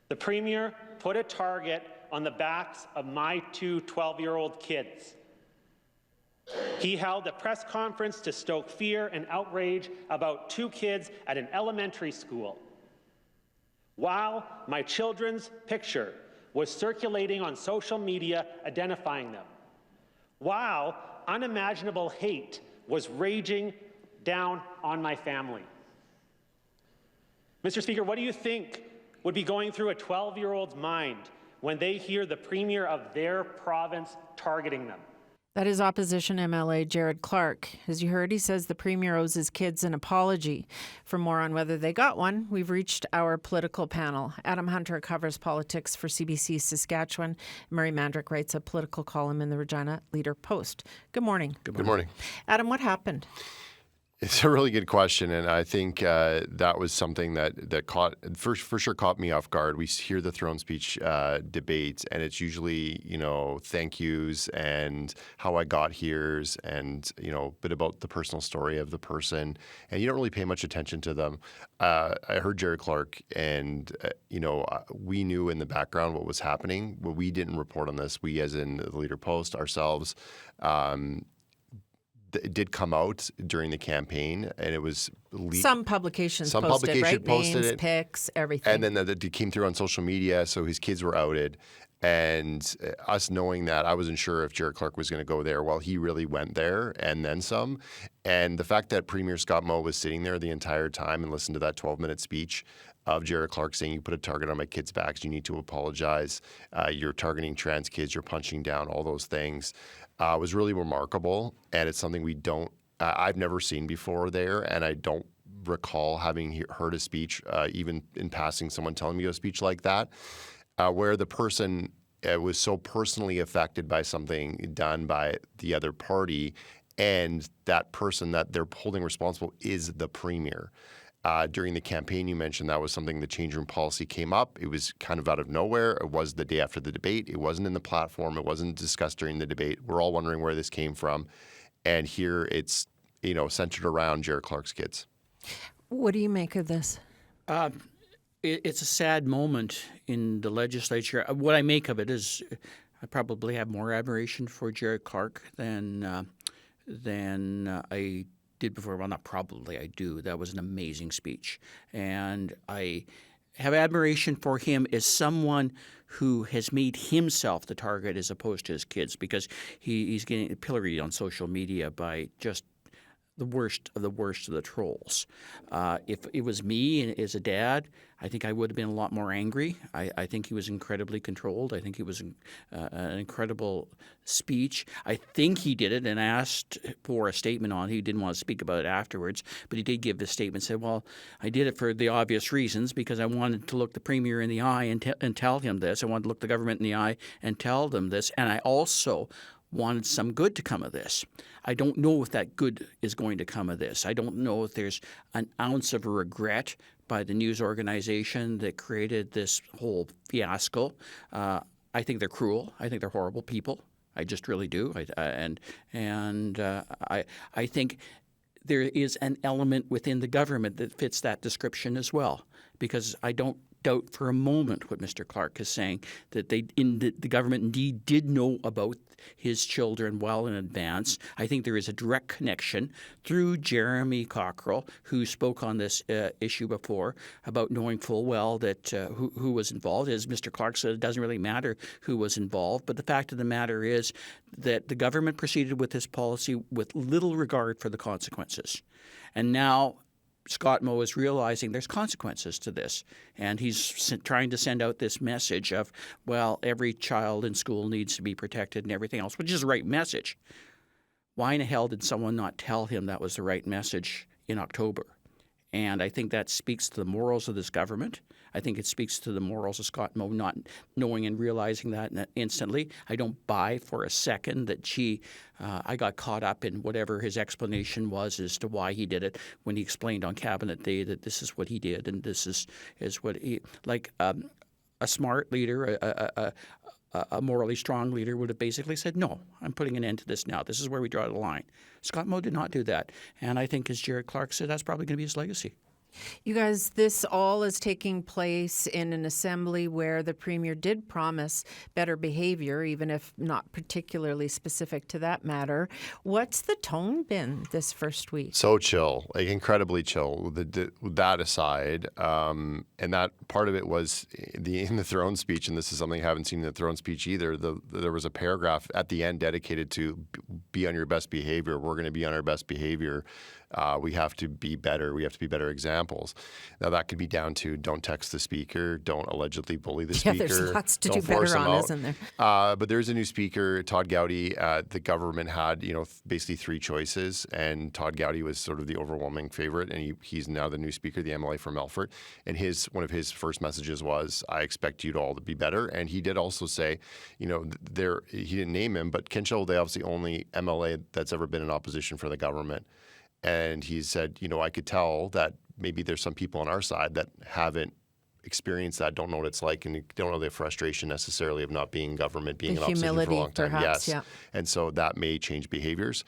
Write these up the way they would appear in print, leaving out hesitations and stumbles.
The Premier put a target on the backs of my two 12-year-old kids. He held a press conference to stoke fear and outrage about two kids at an elementary school, while my children's picture was circulating on social media identifying them, while unimaginable hate was raging down on my family. Mr. Speaker, what do you think would be going through a 12-year-old's mind when they hear the Premier of their province targeting them? That is Opposition MLA Jared Clarke. As you heard, he says the Premier owes his kids an apology. For more on whether they got one, we've reached our political panel. Adam Hunter covers politics for CBC Saskatchewan. Murray Mandryk writes a political column in the Regina Leader-Post. Good morning. Good morning. Adam, what happened? It's a really good question, and I think that was something that for sure caught me off guard. We hear the throne speech debates, and it's usually thank yous and how I got here's and a bit about the personal story of the person, and you don't really pay much attention to them. I heard Jared Clarke, and we knew in the background what was happening, but we didn't report on this. We, as in the Leader-Post ourselves. It did come out during the campaign, and it was some publications posted, right? Names, pics, everything. And then it came through on social media, so his kids were outed. And us knowing that, I wasn't sure if Jared Clarke was going to go there. Well, he really went there and then some. And the fact that Premier Scott Moe was sitting there the entire time and listened to that 12-minute speech of Jared Clarke saying, you put a target on my kids' backs, you need to apologize, you're targeting trans kids, you're punching down, all those things, was really remarkable. And it's something I've never seen before there, and I don't recall having heard a speech, even in passing, someone telling me a speech like that, where the person was so personally affected by something done by the other party, and that person that they're holding responsible is the Premier. During the campaign, you mentioned that was something the change room policy came up. It was kind of out of nowhere. It was the day after the debate. It wasn't in the platform. It wasn't discussed during the debate. We're all wondering where this came from. And here it's, centered around Jared Clarke's kids. What do you make of this? It's a sad moment in the legislature. What I make of it is I probably have more admiration for Jared Clarke than I did before. Well, not probably, I do. That was an amazing speech. And I have admiration for him as someone who has made himself the target as opposed to his kids, because he's getting pilloried on social media by just the worst of the trolls. If it was me as a dad, I think I would have been a lot more angry. I think he was incredibly controlled. I think it was an incredible speech. I think he did it and asked for a statement on it. He didn't want to speak about it afterwards, but he did give the statement, said, well, I did it for the obvious reasons, because I wanted to look the Premier in the eye and tell him this. I wanted to look the government in the eye and tell them this. And I also wanted some good to come of this. I don't know if that good is going to come of this. I don't know if there's an ounce of regret by the news organization that created this whole fiasco. I think they're cruel. I think they're horrible people. I just really do. I think there is an element within the government that fits that description as well, because I don't doubt for a moment what Mr. Clarke is saying, that the government indeed did know about his children well in advance. I think there is a direct connection through Jeremy Cockrell, who spoke on this issue before, about knowing full well that who was involved. As Mr. Clarke said, it doesn't really matter who was involved, but the fact of the matter is that the government proceeded with this policy with little regard for the consequences. And now Scott Moe is realizing there's consequences to this, and he's trying to send out this message of, well, every child in school needs to be protected and everything else, which is the right message. Why in the hell did someone not tell him that was the right message in October? And I think that speaks to the morals of this government. I think it speaks to the morals of Scott Moe not knowing and realizing that instantly. I don't buy for a second that, I got caught up in whatever his explanation was as to why he did it when he explained on Cabinet Day that this is what he did and this is what he – like a smart leader, a morally strong leader would have basically said, no, I'm putting an end to this now. This is where we draw the line. Scott Moe did not do that. And I think, as Jared Clarke said, that's probably going to be his legacy. You guys, this all is taking place in an assembly where the Premier did promise better behavior, even if not particularly specific to that matter. What's the tone been this first week? So chill, like incredibly chill. That aside, and that part of it was in the throne speech, and this is something I haven't seen in the throne speech either. There was a paragraph at the end dedicated to be on your best behavior. We're going to be on our best behavior. We have to be better. We have to be better examples. Now, that could be down to don't text the speaker, don't allegedly bully the speaker. Yeah, there's lots to do force better him on, out. isn't there? But there's a new speaker, Todd Gowdy. The government had, basically three choices, and Todd Gowdy was sort of the overwhelming favorite, and he's now the new speaker, the MLA from Melfort. And one of his first messages was, I expect you to all to be better. And he did also say, he didn't name him, but Kinchel, they obviously only MLA that's ever been in opposition for the government. And he said, I could tell that maybe there's some people on our side that haven't experienced that, don't know what it's like, and don't know the frustration necessarily of not being in government, being in opposition for a long time. Perhaps, yes. Yeah. And so that may change behaviors.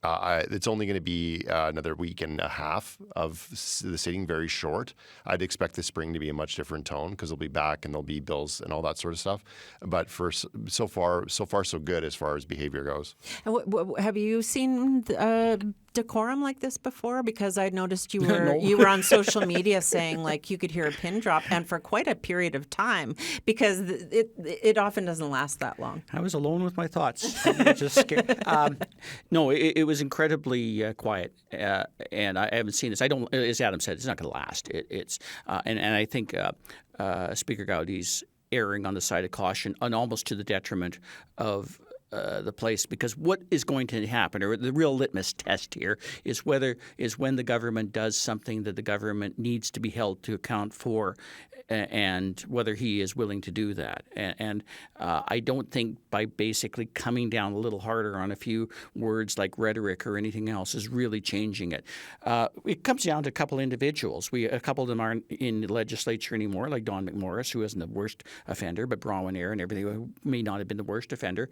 It's only going to be another week and a half of the sitting, very short. I'd expect the spring to be a much different tone because they'll be back and there'll be bills and all that sort of stuff. But for so far, so good as far as behavior goes. And have you seen decorum like this before? Because I noticed you were on social media saying like you could hear a pin drop, and for quite a period of time, because it often doesn't last that long. I was alone with my thoughts. I was just scared. No, it was incredibly quiet, and I haven't seen this. I don't, as Adam said, it's not going to last. And I think Speaker Gowdy's erring on the side of caution, and almost to the detriment of the place, because what is going to happen, or the real litmus test here, is when the government does something that the government needs to be held to account for, and whether he is willing to do that. And I don't think by basically coming down a little harder on a few words like rhetoric or anything else is really changing it. It comes down to a couple individuals. A couple of them aren't in the legislature anymore, like Don McMorris, who isn't the worst offender, but Bronwyn Eyre and everything, who may not have been the worst offender.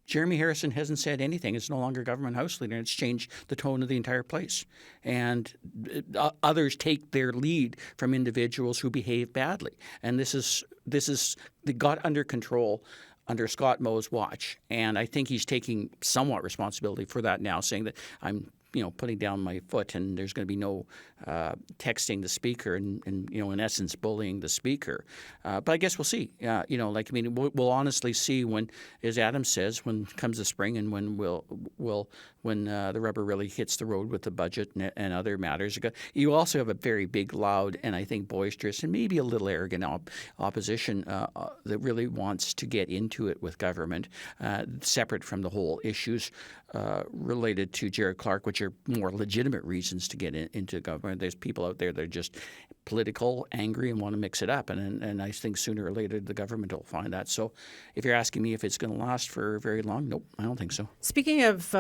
Jeremy Harrison hasn't said anything. It's no longer government House Leader, and it's changed the tone of the entire place. And others take their lead from individuals who behave badly. And they got under control under Scott Moe's watch. And I think he's taking somewhat responsibility for that now, saying that I'm putting down my foot, and there's going to be no texting the speaker and in essence bullying the speaker. But I guess we'll see. We'll honestly see when, as Adam says, when comes the spring, and when when the rubber really hits the road with the budget and other matters. You also have a very big, loud, and I think boisterous and maybe a little arrogant opposition that really wants to get into it with government, separate from the whole issues related to Jared Clarke, which are more legitimate reasons to get into government. There's people out there that are just political, angry, and want to mix it up. And I think sooner or later the government will find that. So if you're asking me if it's going to last for very long, nope, I don't think so. Speaking of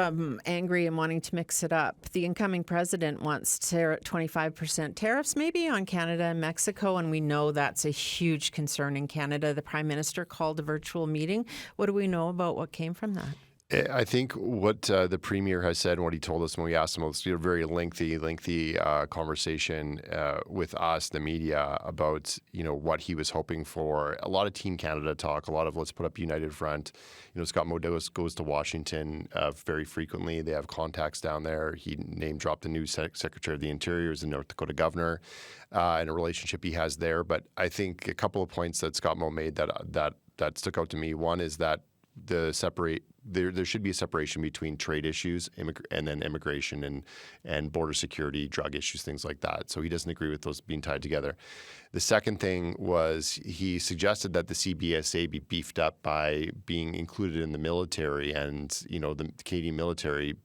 angry and wanting to mix it up, the incoming president wants 25% tariffs maybe on Canada and Mexico, and we know that's a huge concern in Canada. The Prime Minister called a virtual meeting. What do we know about what came from that? I think what the Premier has said and what he told us when we asked him, it was a very lengthy conversation with us, the media, about what he was hoping for. A lot of Team Canada talk, a lot of let's put up United Front. Scott Moe goes to Washington very frequently. They have contacts down there. He name-dropped the new Secretary of the Interior as the North Dakota governor and a relationship he has there. But I think a couple of points that Scott Moe made that stuck out to me. One is that there should be a separation between trade issues and then immigration and border security, drug issues, things like that. So he doesn't agree with those being tied together. The second thing was he suggested that the CBSA be beefed up by being included in the military and, the Canadian military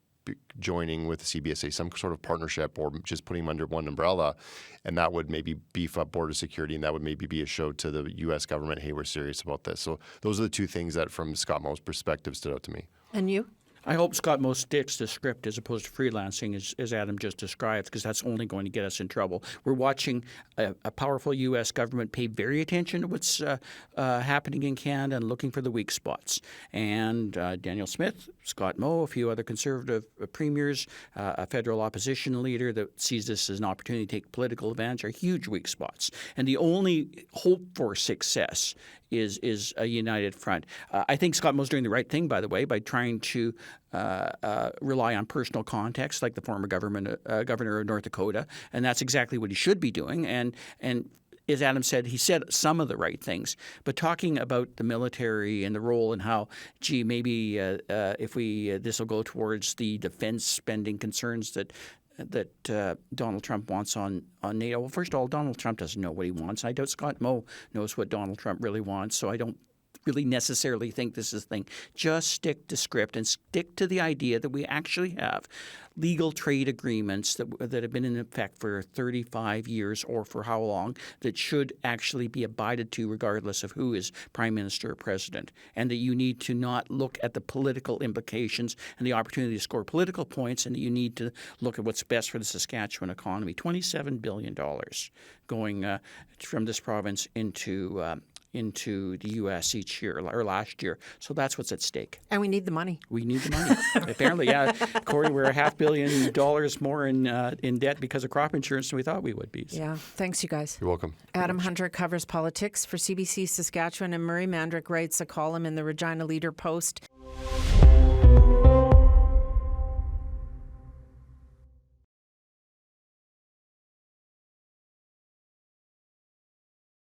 joining with the CBSA, some sort of partnership, or just putting them under one umbrella, and that would maybe beef up border security, and that would maybe be a show to the U.S. government, hey, we're serious about this. So those are the two things that, from Scott Moe's perspective, stood out to me. And you? I hope Scott Moe sticks to script as opposed to freelancing, as Adam just described, because that's only going to get us in trouble. We're watching a powerful U.S. government pay very attention to what's happening in Canada and looking for the weak spots. And Daniel Smith, Scott Moe, a few other Conservative premiers, a federal opposition leader that sees this as an opportunity to take political advantage are huge weak spots. And the only hope for success is a united front. I think Scott Moe's doing the right thing, by the way, by trying to rely on personal context, like the former governor of North Dakota, and that's exactly what he should be doing. And as Adam said, he said some of the right things, but talking about the military and the role and how, gee, maybe if this will go towards the defense spending concerns that Donald Trump wants on NATO. Well, first of all, Donald Trump doesn't know what he wants. I doubt Scott Moe knows what Donald Trump really wants, so I don't really necessarily think this is the thing. Just stick to script and stick to the idea that we actually have legal trade agreements that have been in effect for 35 years or for how long that should actually be abided to regardless of who is prime minister or president, and that you need to not look at the political implications and the opportunity to score political points, and that you need to look at what's best for the Saskatchewan economy. $27 billion going from this province into the U.S. each year or last year. So that's what's at stake. And we need the money. We need the money. Apparently, yeah. Corey, we're $500 million more in debt because of crop insurance than we thought we would be. So. Yeah. Thanks, you guys. You're welcome. Adam Hunter covers politics for CBC Saskatchewan, and Murray Mandryk writes a column in the Regina Leader-Post.